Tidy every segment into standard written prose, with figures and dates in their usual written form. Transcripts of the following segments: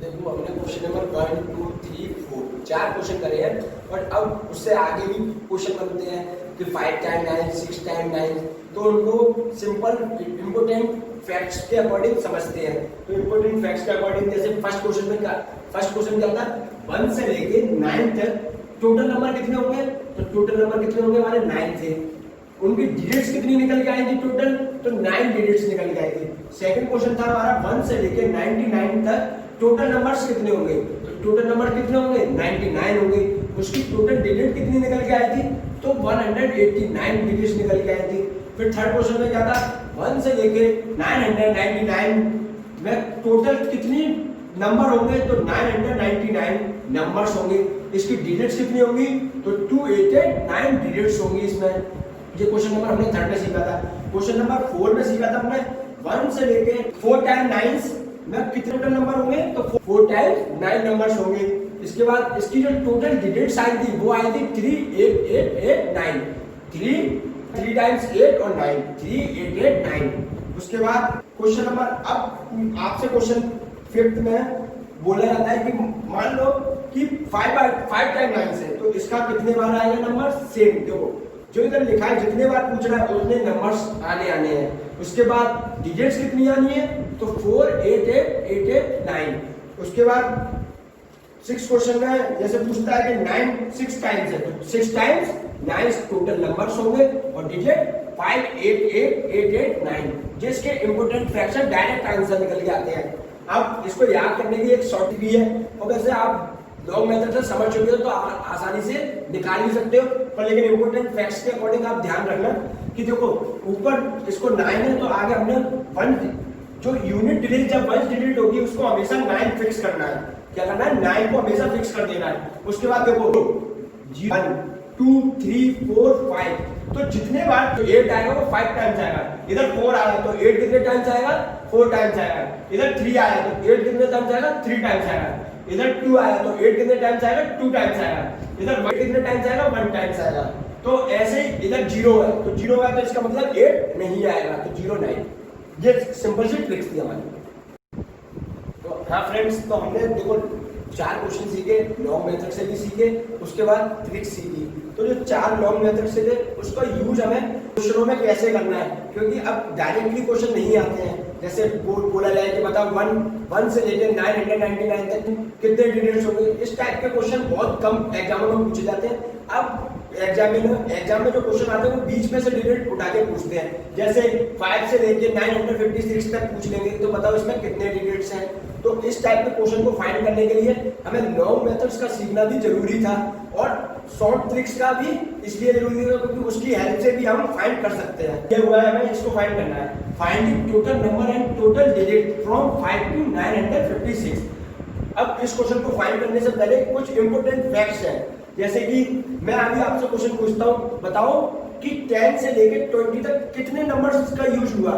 देखो हमने question number 1 2 3 4 चार क्वेश्चन करे हैं, और अब उससे आगे भी क्वेश्चन बनते हैं कि 5 टाइम 9 6 टाइम 9, तो उनको सिंपल इंपोर्टेंट फैक्ट्स के अकॉर्डिंग समझते हैं। तो इंपोर्टेंट फैक्ट्स के अकॉर्डिंग जैसे फर्स्ट क्वेश्चन क्या था, 1 से लेके 9 तक टोटल नंबर कितने होंगे, तो टोटल नंबर कितने होंगे हमारे 9 थे। उनकी डिजिट्स कितनी निकल के आएंगी टोटल, तो 9 डिजिट्स निकल के आएंगी। सेकंड क्वेश्चन था हमारा 1 से लेके 99 तक टोटल नंबर्स कितने होंगे, तो टोटल नंबर कितने होंगे 99 होंगे। उसकी टोटल डिजिट कितनी निकल के आई थी, तो 189 डिजिट्स निकल के आई थी। फिर थर्ड क्वेश्चन में क्या था, 1 से लेके 999 में टोटल कितनी नंबर होंगे, तो 999 नंबर्स होंगे। इसकी डिजिट्स कितनी होंगी, तो 289 डिजिट्स होंगी इसमें। ये क्वेश्चन नंबर हमने थर्ड में सीखा था। क्वेश्चन नंबर 4 में सीखा था हमने 1 से लेके 4 टाइम 9 में कितने टोटल नंबर होंगे, तो 4 टाइम 9 नंबर्स होंगे। इसके बाद इसकी जो टोटल डिजिट्स आई थी वो आई थी 38889, 3 टाइम्स 8 और 9, 3889। उसके बाद क्वेश्चन नंबर, अब आपसे क्वेश्चन 5th में बोला जाता है कि मान लो कि 5 टाइम 9 से, तो इसका कितने बार आएगा नंबर, सेम। देखो जो इधर लिखा है जितने बार पूछ रहा है उतने नंबर्स आने हैं। उसके बाद डिजिट्स कितनी आनी है, तो 48889। उसके बाद 6 क्वेश्चन में जैसे पूछता है कि 9 6 टाइम्स है, तो 6 टाइम्स 9 टोटल नंबर्स होंगे और डिजिट 588889, जिसके इंपोर्टेंट फ्रैक्शन डायरेक्ट आंसर निकल के आते हैं। अब इसको याद करने की एक शॉर्ट भी है, और वैसे आप लॉन्ग मेथड से समझ चुके हो तो आसानी से निकाल भी सकते हो, पर लेकिन इंपोर्टेंट फैक्ट्स के अकॉर्डिंग आप ध्यान रखना कि देखो ऊपर इसको 9 है, तो आगे हमने 1 जो यूनिट डिजिट जब 1 डिजिट होगी उसको हमेशा 9 फिक्स करना है। क्या करना है, 9 को हमेशा फिक्स कर देना है। उसके बाद देखो 1 2 3 4 5, तो जितने बार जो 8 आएगा वो 5 टाइम्स आएगा। इधर 4 आया तो 8 कितने टाइम्स आएगा, 4 टाइम्स आएगा। इधर 3 आया तो 8 कितने टाइम्स आएगा, 3 टाइम्स आएगा। इधर 2 आया तो 8 कितने टाइम्स आएगा, 2 टाइम्स आएगा। इधर 1 कितने टाइम्स आएगा, 1 टाइम्स आएगा। तो ऐसे ही इधर 0 है तो 0 है, तो इसका मतलब 8 नहीं आएगा, तो 0 9। ये सिंपल सी ट्रिक्स थी हमारी। तो हाँ फ्रेंड्स, तो हमने देखो 4 क्वेश्चन सीखे, लॉन्ग मेथड से भी सीखे, उसके बाद ट्रिक्स सीखी। तो जो 4 लॉन्ग मेथड से थे उसका यूज हमें क्वेश्चनों में कैसे करना है, क्योंकि अब डायरेक्टली क्वेश्चन नहीं आते हैं। जैसे बोला जाए कि बताओ 1 से लेकर 999 तक कितने डिजिट्स होंगे, इस टाइप के क्वेश्चन बहुत कम एग्जामों में पूछे जाते हैं। अब एग्जाम में जो क्वेश्चन आते हैं वो बीच में से डिजिट उठा के पूछते हैं। जैसे 5 से लेकर 956 तक पूछ लेंगे, तो बताओ इसमें कितने डिजिट्स हैं। तो इस टाइप के क्वेश्चन को फाइंड करने के लिए हमें लॉन्ग मेथड्स का सीखना भी जरूरी था, और शॉर्ट ट्रिक्स का भी इसलिए जरूरी था क्योंकि उसकी हेल्प से भी हम फाइंड कर सकते हैं। ये हुआ है, हमें इसको फाइंड करना है। Finding total number and total digit from 5 to 956। अब इस क्वेश्चन को फाइंड करने से पहले कुछ इंपोर्टेंट फैक्ट्स हैं। जैसे कि मैं अभी आपसे क्वेश्चन पूछता हूँ, बताओ कि 10 से लेकर 20 तक कितने नंबर्स का यूज हुआ।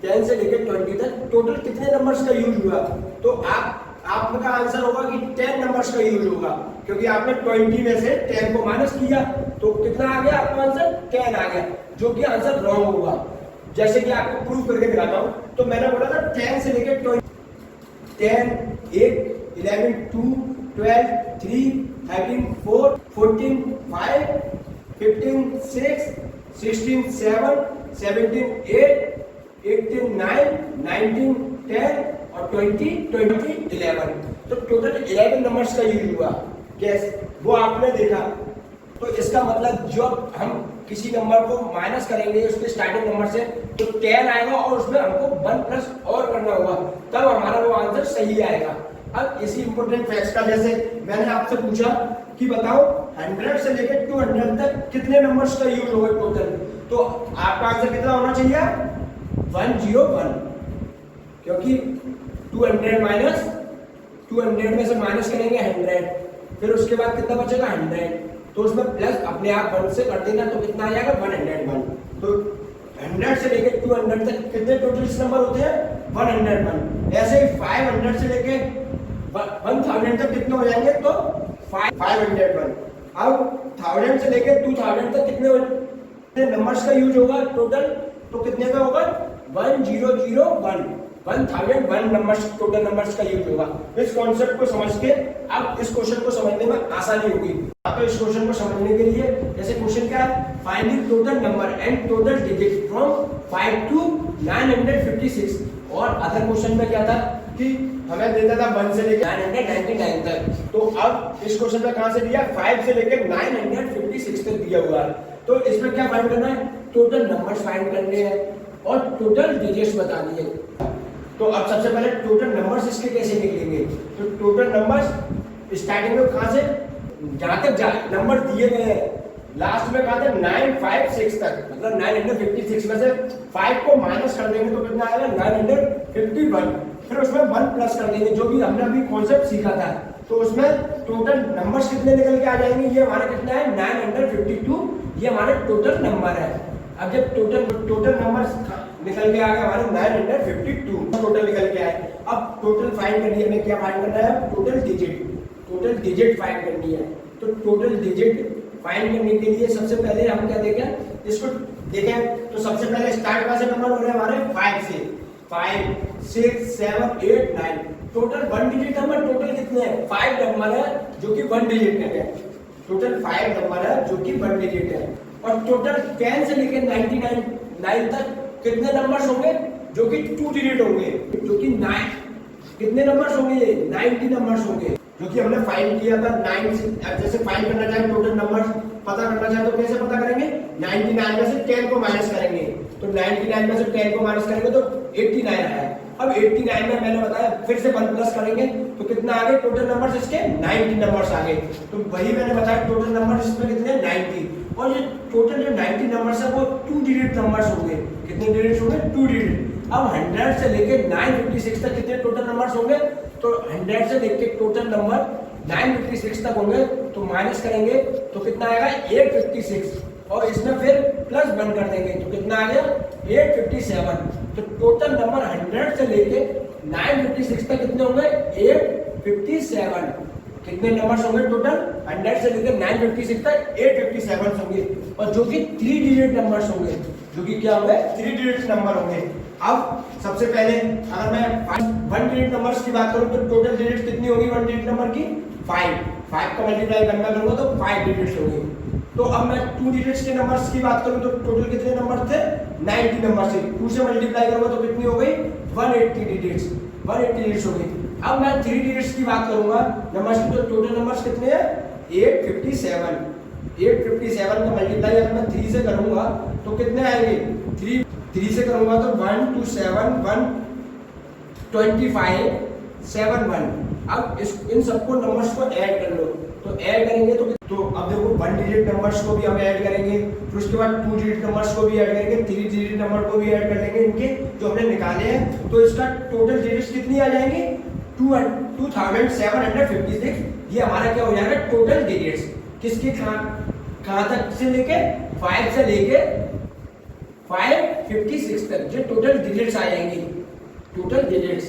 10 से लेकर 20 तक टोटल कितने नंबर्स का यूज हुआ, तो आपका आंसर होगा कि 10 नंबर्स का यूज होगा, क्योंकि आपने 20 में से 10 को माइनस किया तो कितना आ गया आपका आंसर, 10 आ गया, जो कि आंसर रॉन्ग होगा। जैसे कि आपको प्रूफ करके दिखाता हूं, तो मैंने बोला था 10 से लेकर 20, 10 8 11 2 12 3 13 4 14 5 15 6 16 7 17 8 18 9 19 10 और 20 11। तो टोटल 11 नंबर्स का यूज हुआ। कैसे, वो आपने देखा। तो इसका मतलब जब हम किसी नंबर को माइनस करेंगे उसके स्टार्टिंग नंबर से, तो 10 आएगा और उसमें हमको 1 प्लस और करना होगा, तब हमारा वो आंसर सही आएगा। अब इसी इंपोर्टेंट फैक्ट्स का, जैसे मैंने आपसे पूछा कि बताओ 100 से लेकर 200 तक कितने नंबर्स का यूज होगा टोटल, तो आपका आंसर कितना होना चाहिए, 101, क्योंकि 200 माइनस 200 में से माइनस करेंगे 100, फिर उसके बाद कितना बचेगा 100, तो उसमें प्लस अपने आप 1 से कर देना, तो कितना आ जाएगा 101। तो 100 से लेकर 200 तक कितने टोटल नंबर होते हैं, 101। ऐसे ही 500 से लेकर 1000 तक कितने हो जाएंगे, तो 501। अब 1000 से लेकर 2000 तक कितने नंबर्स का यूज होगा टोटल, तो कितने का होगा, 1001। 1001 नंबर्स टोटल नंबर्स का यूज होगा। इस कॉन्सेप्ट को समझ के अब इस क्वेश्चन को समझने में आसानी होगी। तो इस क्वेश्चन को समझने के लिए जैसे क्वेश्चन क्या है, finding total number and total digit from 5 to 956। और अदर क्वेश्चन में क्या था कि हमें देता था 1 से लेकर 999 तक। तो अब इस क्वेश्चन में कहां से दिया, 5 से लेकर 956 तक दिया हुआ है। तो इसमें क्या फाइंड करना है, टोटल नंबर्स फाइंड करने हैं और टोटल डिजिट्स बतानी है। तो अब सबसे पहले टोटल नंबर्स इसके कैसे निकलेंगे, तो टोटल नंबर्स स्टार्टिंग में कहां से, जहां तक नंबर दिए गए हैं लास्ट में कहा था 956 तक, मतलब 956 में से 5 को माइनस कर देंगे तो कितना आएगा 951। फिर उसमें 1 प्लस कर देंगे, जो भी हमने अभी कॉन्सेप्ट सीखा था। तो उसमें टोटल नंबर्स कितने निकल के आ जाएंगे, ये हमारा कितना है 952, ये हमारा टोटल नंबर है। अब जब टोटल नंबर्स निकल के आ गए हमारे 952 टोटल निकल के आए। अब टोटल फाइंड करनी है, हमें क्या फाइंड करना है, टोटल डिजिट फाइंड करनी है। तो टोटल डिजिट फाइंड करने के लिए सबसे पहले हम क्या देखें, इसको देखें। तो सबसे पहले स्टार्ट कहां से नंबर हो रहे हैं हमारे 5 से, 5 6 7 8 9। टोटल 1 डिजिट नंबर टोटल कितने हैं, 5 नंबर है जो कि 1 डिजिट है। टोटल 5 नंबर है जो कि 1 डिजिट है। और टोटल 10 से लेकर 99 तक कितने नंबर्स होंगे, जो कि 2 डिजिट होंगे, जो कि 9 कितने नंबर्स होंगे, 90 नंबर्स होंगे, जो कि हमने फाइंड किया था 9 से। जैसे फाइंड करना चाहे टोटल नंबर्स पता करना चाहे तो कैसे पता करेंगे, 99 में से 10 को माइनस करेंगे। तो 99 में से 10 को माइनस करेंगे तो 89 आया। अब 89 में मैंने बताया फिर से 1 प्लस करेंगे तो कितना आ गए टोटल नंबर्स इसके 90 नंबर्स आ गए। तो वही मैंने बताया टोटल नंबर इसमें कितने 90। और ये टोटल जो 90 नंबर्स है वो 2 डिजिट नंबर्स होंगे। कितने डिजिट होंगे, 2 डिजिट। अब 100 से लेके 956 तक कितने टोटल नंबर्स होंगे, तो 100 से लेके टोटल नंबर 956 तक होंगे। तो माइनस करेंगे तो कितना आएगा 856 और इसमें फिर प्लस 1 कर देंगे तो कितना आ गया 857। तो टोटल नंबर 100 से लेके 956 तक कितने होंगे 857। कितने नंबर्स होंगे टोटल, 100 से लेकर 956 तक 857 होंगे। और जो कि 3 डिजिट नंबर्स होंगे, जो कि क्या होंगे 3 डिजिट नंबर होंगे। अब सबसे पहले अगर मैं 1 डिजिट नंबर्स की बात करूं तो टोटल डिजिट कितनी होगी 1 डिजिट नंबर की 5 का मल्टीप्लाई करना करूंगा तो 5 डिजिट्स होंगे। तो अब मैं 2 डिजिट्स के नंबर्स की बात करूं तो टोटल कितने नंबर थे 90 नंबर से 2 से मल्टीप्लाई करूंगा तो कितनी हो गई 180 डिजिट्स हो गई। अब मैं 3 डिजिट्स की बात करूंगा नंबर्स की, तो टोटल नंबर्स कितने हैं 857 का मल्टीप्लाई अगर मैं 3 से करूंगा तो कितने आएंगे 3 से करूंगा तो 1 2 7 1 25 7 1। अब इन सबको नंबर्स को ऐड कर लो, तो ऐड करेंगे तो अब देखो 1 डिजिट नंबर्स को भी हम ऐड करेंगे, फिर उसके बाद 2 डिजिट नंबर्स को भी ऐड करेंगे, 3 डिजिट नंबर को भी ऐड कर लेंगे इनके जो हमने निकाले हैं। तो इसका टोटल डिजिट्स कितनी आ जाएंगी 2756। ये हमारा क्या हो जाएगा टोटल डिजिट्स। किसकी कहां तक से लेके 5 से लेके 556 तक जो टोटल डिजिट्स आ जाएंगी, टोटल डिजिट्स।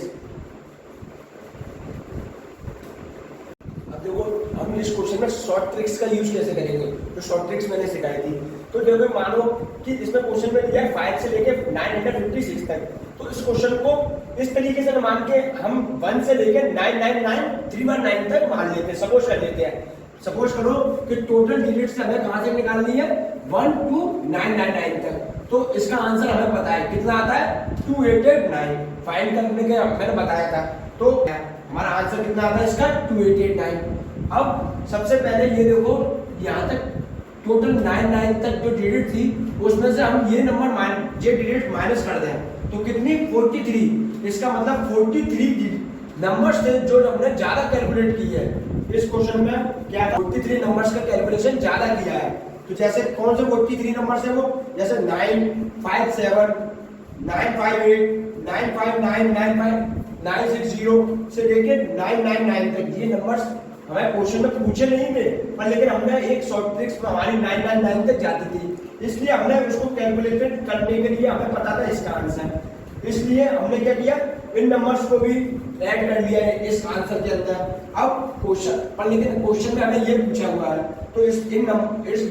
अब देखो हम इस क्वेश्चन में शॉर्ट ट्रिक्स का यूज कैसे करेंगे, तो शॉर्ट ट्रिक्स मैंने सिखाई थी। तो जब मानो कि इसमें क्वेश्चन में दिया है 5 से लेके 956 तक, तो इस क्वेश्चन को इस तरीके से मान के हम 1 से लेके 999319 तक मान लेते हैं, सपोज कर लेते हैं। सपोज करो कि टोटल डिजिट्स हमें कहां से निकालनी है 1 to 999 तक। तो इसका आंसर हमें पता है कितना आता है 2889। फाइंड करने के मैंने बताया था, तो हमारा आंसर कितना आता है इसका 2889। अब सबसे पहले ये देखो यहाँ तक टोटल 99 तक जो डिजिट थी उसमें से हम ये नंबर ये डिजिट माइनस कर दें तो कितनी 43। इसका मतलब 43 नंबर्स थे जो हमने ज्यादा कैलकुलेट की है। इस क्वेश्चन में क्या 43 नंबर्स का कैलकुलेशन ज्यादा किया है। तो जैसे कौन से 43 नंबर्स है वो, जैसे 957 958 959 960 से लेके 999 तक ये नंबर्स हमें क्वेश्चन में पूछे नहीं थे, पर लेकिन हमने एक शॉर्ट ट्रिक्स में हमारी 999 तक जाती थी, इसलिए हमने उसको कैलकुलेटेड करने के लिए हमें पता था इसका आंसर। इसलिए हमने क्या किया इन नंबर्स को भी ऐड कर लिया है इस आंसर के अंदर। अब क्वेश्चन पर लेकिन क्वेश्चन में हमें ये पूछा हुआ है तो इस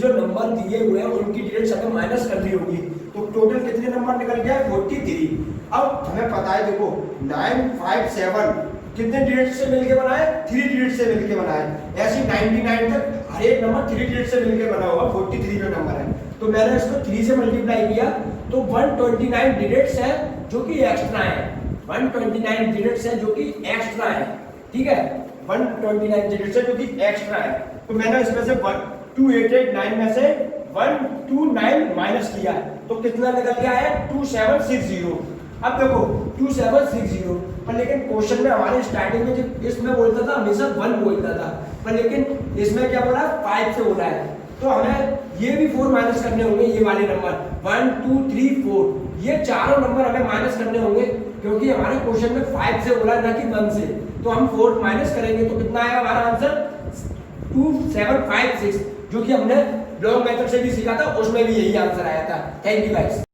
जो नंबर दिए हुए हैं उनकी डिजिट्स हमें माइनस करनी होगी। तो तो टोटल कितने नंबर निकल गया 43। अब हमें पता है देखो 957 कितने डिजिट से मिलके बना है 3 डिजिट से मिलके बना है। ऐसे 99 तक हर एक नंबर 3 डिजिट से मिलके बना होगा, 43 जो नंबर है तो मैंने इसको 3 से मल्टीप्लाई किया तो 129 डिजिट्स है जो कि एक्स्ट्रा है, 129 डिजिट्स है जो कि एक्स्ट्रा है, ठीक है 129 डिजिट्स है जो कि एक्स्ट्रा है। तो मैंने इसमें से 2889 में से 129 माइनस किया तो कितना निकल गया है 2760। अब देखो 2760 पर लेकिन क्वेश्चन में हमारे स्टार्टिंग में जब इसमें बोलता था हमेशा 1 बोलता था, पर लेकिन इसमें क्या बोला 5 से बोला है तो हमें ये भी 4 माइनस करने होंगे, ये वाले नंबर 1 2 3 4 ये चारों नंबर हमें माइनस करने होंगे क्योंकि हमारे क्वेश्चन में 5 से बोला ना कि 1 से। तो हम 4 माइनस करेंगे तो कितना आएगा हमारा आंसर 2756 जो कि हमने लॉन्ग मेथड से भी सीखा था उसमें भी यही आंसर आया था। Thank you guys.